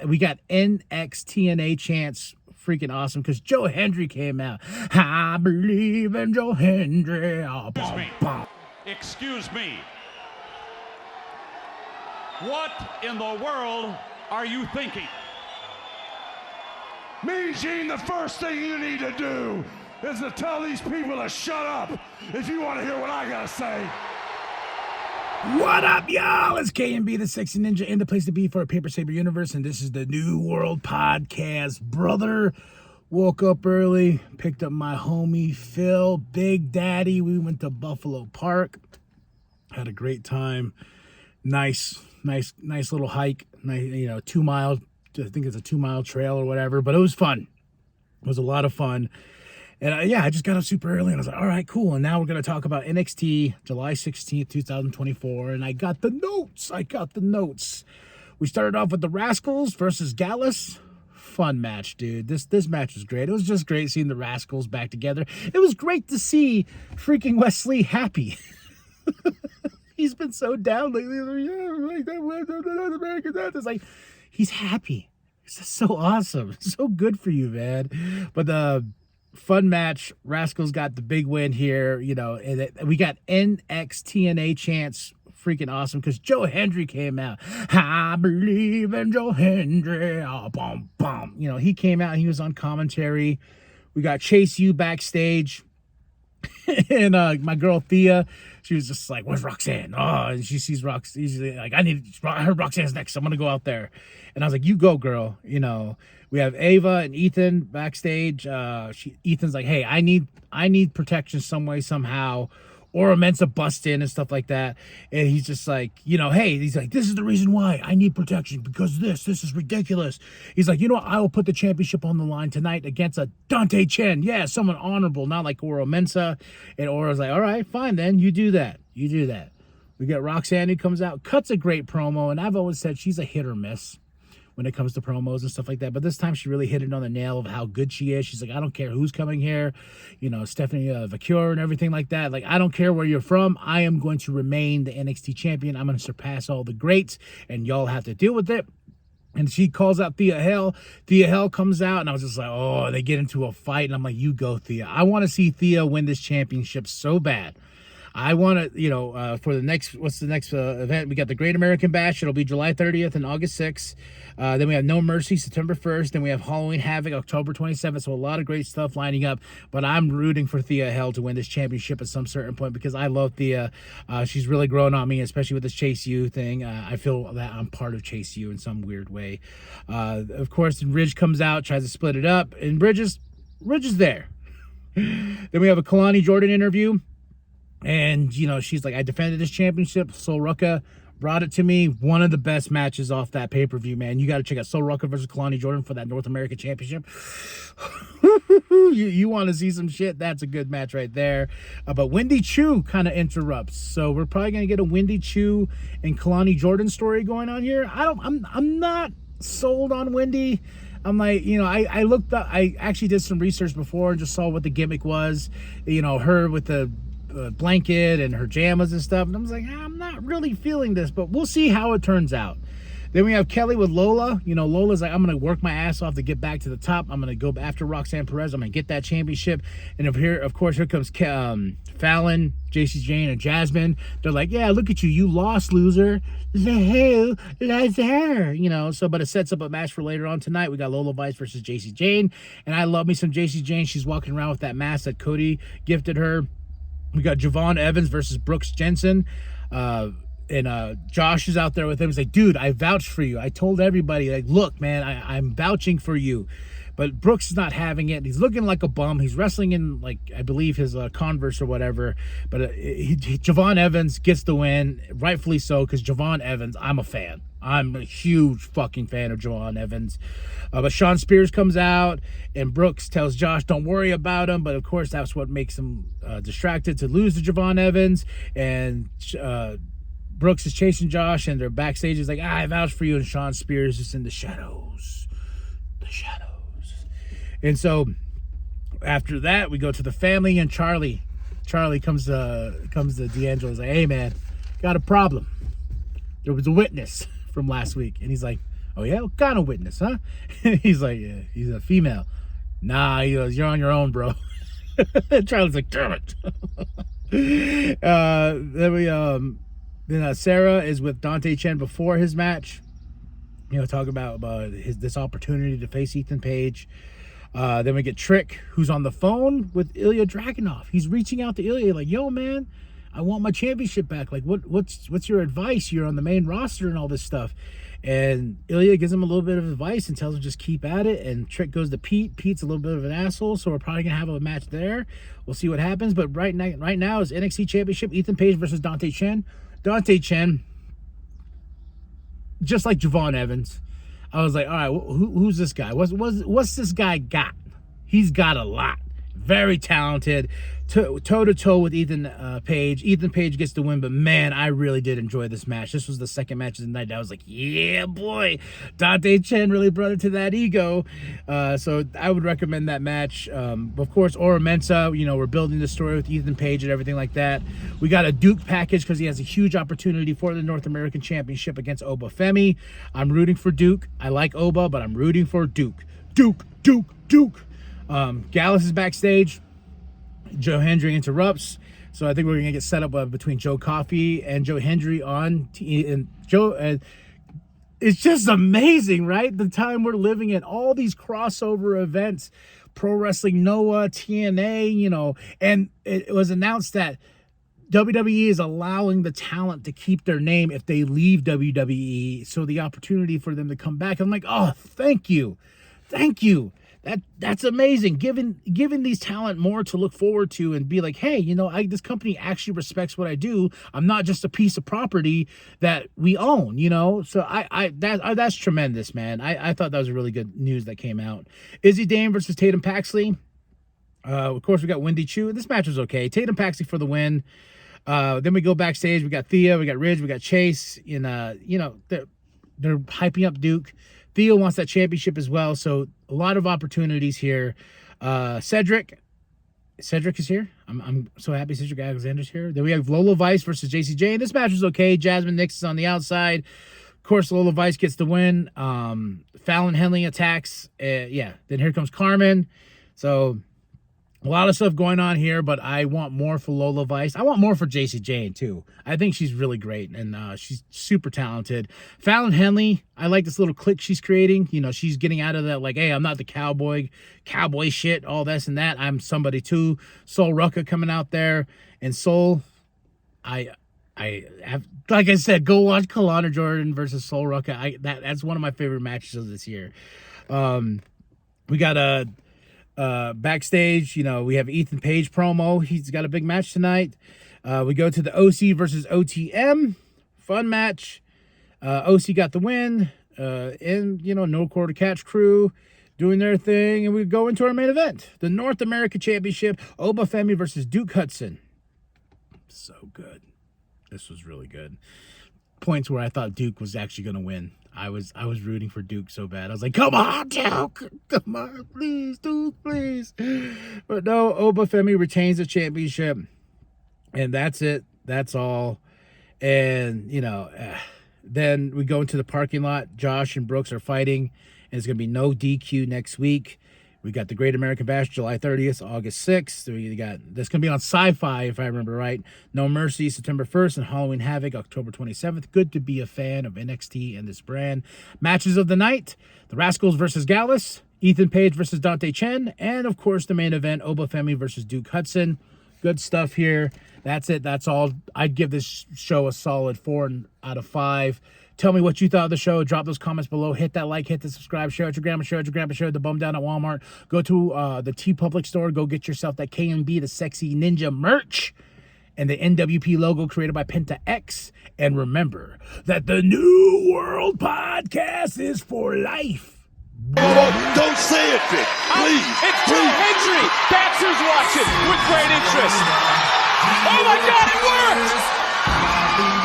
We got NXT chants, freaking awesome, because Joe Hendry came out. I believe in Joe Hendry. Oh, Excuse me. What in the world are you thinking? Mean Gene, the first thing you need to do is to tell these people to shut up if you want to hear what I gotta say. What up, y'all? It's KMB, the Sexy Ninja, in the place to be for a Paper Saber universe, and this is the New World Podcast. Brother, woke up early, picked up my homie Phil, Big Daddy. We went to Buffalo Park, had a great time. Nice little hike. Nice, 2 miles. I think it's a 2 mile trail or whatever, but it was fun. It was a lot of fun. And I just got up super early and I was like, all right, cool. And now we're going to talk about NXT, July 16th, 2024. And I got the notes. We started off with the Rascals versus Gallus. Fun match, dude. This match was great. It was just great seeing the Rascals back together. It was great to see freaking Wesley happy. He's been so down lately. It's like, he's happy. It's just so awesome. So good for you, man. But the fun match, Rascals got the big win here, and we got NXT chants, freaking awesome, because Joe Hendry came out. I believe in Joe Hendry. Oh, boom, boom. He came out and he was on commentary. We got Chase U backstage. And my girl Thea, she was just like, where's Roxanne? Oh, and she sees Roxanne. She's like, I heard Roxanne's next. I'm going to go out there. And I was like, you go, girl. We have Ava and Ethan backstage. Ethan's like, hey, I need protection some way, somehow. Or Mensa bust in and stuff like that. And he's just like, hey, he's like, this is the reason why I need protection, because this is ridiculous. He's like, what? I will put the championship on the line tonight against a Dante Chen. Yeah, someone honorable, not like Oro Mensa. And Oro's like, all right, fine then. You do that. We got Roxanne who comes out, cuts a great promo. And I've always said she's a hit or miss when it comes to promos and stuff like that. But this time she really hit it on the nail of how good she is. She's like, I don't care who's coming here, Stephanie Vacure and everything like that. Like, I don't care where you're from. I am going to remain the NXT champion. I'm going to surpass all the greats, and y'all have to deal with it. And she calls out Thea Hale. Thea Hale comes out, and I was just like, oh, they get into a fight. And I'm like, you go, Thea. I want to see Thea win this championship so bad. I want to, for the next, what's the next event? We got the Great American Bash. It'll be July 30th and August 6th. Then we have No Mercy, September 1st. Then we have Halloween Havoc, October 27th. So a lot of great stuff lining up. But I'm rooting for Thea Hale to win this championship at some certain point, because I love Thea. She's really grown on me, especially with this Chase U thing. I feel that I'm part of Chase U in some weird way. Of course, Ridge comes out, tries to split it up, and Ridge is there. Then we have a Kalani Jordan interview. And, she's like, I defended this championship. Sol Ruka brought it to me. One of the best matches off that pay-per-view, man. You got to check out Sol Ruka versus Kalani Jordan for that North American Championship. you want to see some shit? That's a good match right there. But Wendy Chu kind of interrupts. So we're probably going to get a Wendy Chu and Kalani Jordan story going on here. I'm not sold on Wendy. I'm like, I looked up, I actually did some research before and just saw what the gimmick was. Her with the blanket and her jammas and stuff, and I was like, I'm not really feeling this, but we'll see how it turns out. Then we have Kelly with Lola. Lola's like, I'm gonna work my ass off to get back to the top. I'm gonna go after Roxanne Perez. I'm gonna get that championship. And of course here comes Fallon, JC Jane, and Jasmine. They're like, yeah, look at you lost, loser. Who? That's her. So, but it sets up a match for later on tonight. We got Lola Vice versus JC Jane, and I love me some JC Jane. She's walking around with that mask that Cody gifted her. We got Javon Evans versus Brooks Jensen. And Josh is out there with him. He's like, dude, I vouched for you. I told everybody, like, look, man, I'm vouching for you. But Brooks is not having it. He's looking like a bum. He's wrestling in, like, I believe his Converse or whatever. But Javon Evans gets the win, rightfully so, because Javon Evans, I'm a fan. I'm a huge fucking fan of Javon Evans. But Shawn Spears comes out, and Brooks tells Josh, don't worry about him. But, of course, that's what makes him distracted to lose to Javon Evans. And Brooks is chasing Josh, and they're backstage. He's like, I vouch for you. And Shawn Spears is in the shadows. The shadows. And so after that, we go to the family, and Charlie comes to D'Angelo. He's like, hey, man, got a problem. There was a witness from last week. And he's like, Oh yeah, what kind of witness, huh? He's like, yeah, he's a female. Nah, he goes, you're on your own, bro. Charlie's like, damn it. Then Sarah is with Dante Chen before his match. Talk about this opportunity to face Ethan Page. Then we get Trick, who's on the phone with Ilya Dragunov. He's reaching out to Ilya like, yo, man, I want my championship back. Like, what's your advice? You're on the main roster and all this stuff. And Ilya gives him a little bit of advice and tells him just keep at it. And Trick goes to Pete. Pete's a little bit of an asshole, so we're probably going to have a match there. We'll see what happens. But right now is NXT Championship, Ethan Page versus Dante Chen. Dante Chen, just like Javon Evans, I was like, all right, who's this guy? What's this guy got? He's got a lot. Very talented, toe-to-toe with Ethan Page. Ethan Page gets the win, but man, I really did enjoy this match. This was the second match of the night. I was like, yeah, boy. Dante Chen really brought it to that ego. So I would recommend that match. Of course, Ora Mensa, we're building the story with Ethan Page and everything like that. We got a Duke package because he has a huge opportunity for the North American Championship against Oba Femi. I'm rooting for Duke. I like Oba, but I'm rooting for Duke. Duke. Gallus is backstage. Joe Hendry interrupts, so I think we're gonna get set up between Joe Coffey and Joe Hendry and Joe. It's just amazing, right? The time we're living in, all these crossover events, Pro Wrestling Noah, TNA, and it was announced that WWE is allowing the talent to keep their name if they leave WWE, so the opportunity for them to come back. I'm like, oh, thank you. That's amazing. Giving these talent more to look forward to and be like, hey, this company actually respects what I do. I'm not just a piece of property that we own, So that's tremendous, man. I thought that was really good news that came out. Izzy Dame versus Tatum Paxley. Of course, we got Wendy Chu. This match was okay. Tatum Paxley for the win. Then we go backstage. We got Thea, we got Ridge, we got Chase. And they're hyping up Duke. Theo wants that championship as well, so a lot of opportunities here. Cedric is here. I'm so happy Cedric Alexander's here. Then we have Lola Vice versus JCJ, and this match was okay. Jasmine Nix is on the outside. Of course, Lola Vice gets the win. Fallon Henley attacks. Then here comes Carmen. So a lot of stuff going on here, but I want more for Lola Vice. I want more for Jacy Jane, too. I think she's really great, and she's super talented. Fallon Henley, I like this little clique she's creating. She's getting out of that, like, hey, I'm not the cowboy shit, all this and that. I'm somebody, too. Sol Rucka coming out there. And Sol, I have, like I said, go watch Kalana Jordan versus Sol Rucka. That's one of my favorite matches of this year. We got a... backstage, we have Ethan Page promo. He's got a big match tonight. We go to the OC versus OTM. Fun match. OC got the win. And, no quarter catch crew doing their thing. And we go into our main event. The North America Championship. Oba Femi versus Duke Hudson. So good. This was really good. Points where I thought Duke was actually going to win. I was rooting for Duke so bad. I was like, come on, Duke. Come on, please, Duke, please. But no, Oba Femi retains the championship. And that's it. That's all. And, then we go into the parking lot. Josh and Brooks are fighting. And it's going to be no DQ next week. We got the Great American Bash July 30th, August 6th. That's going to be on Sci-Fi, if I remember right. No Mercy, September 1st, and Halloween Havoc, October 27th. Good to be a fan of NXT and this brand. Matches of the night, the Rascals versus Gallus, Ethan Page versus Dante Chen, and, of course, the main event, Oba Femi versus Duke Hudson. Good stuff here. That's it. That's all. I'd give this show a solid 4 out of 5. Tell me what you thought of the show. Drop those comments below. Hit that like, hit the subscribe, share it your grandma, share the bum down at Walmart. Go to the T Public store. Go get yourself that KMB, the Sexy Ninja merch, and the NWP logo created by Penta X. And remember that the New World Podcast is for life. Don't say it, Vic. Please. It's Joe Hendry. That's who's watching with great interest. Oh my God, it worked!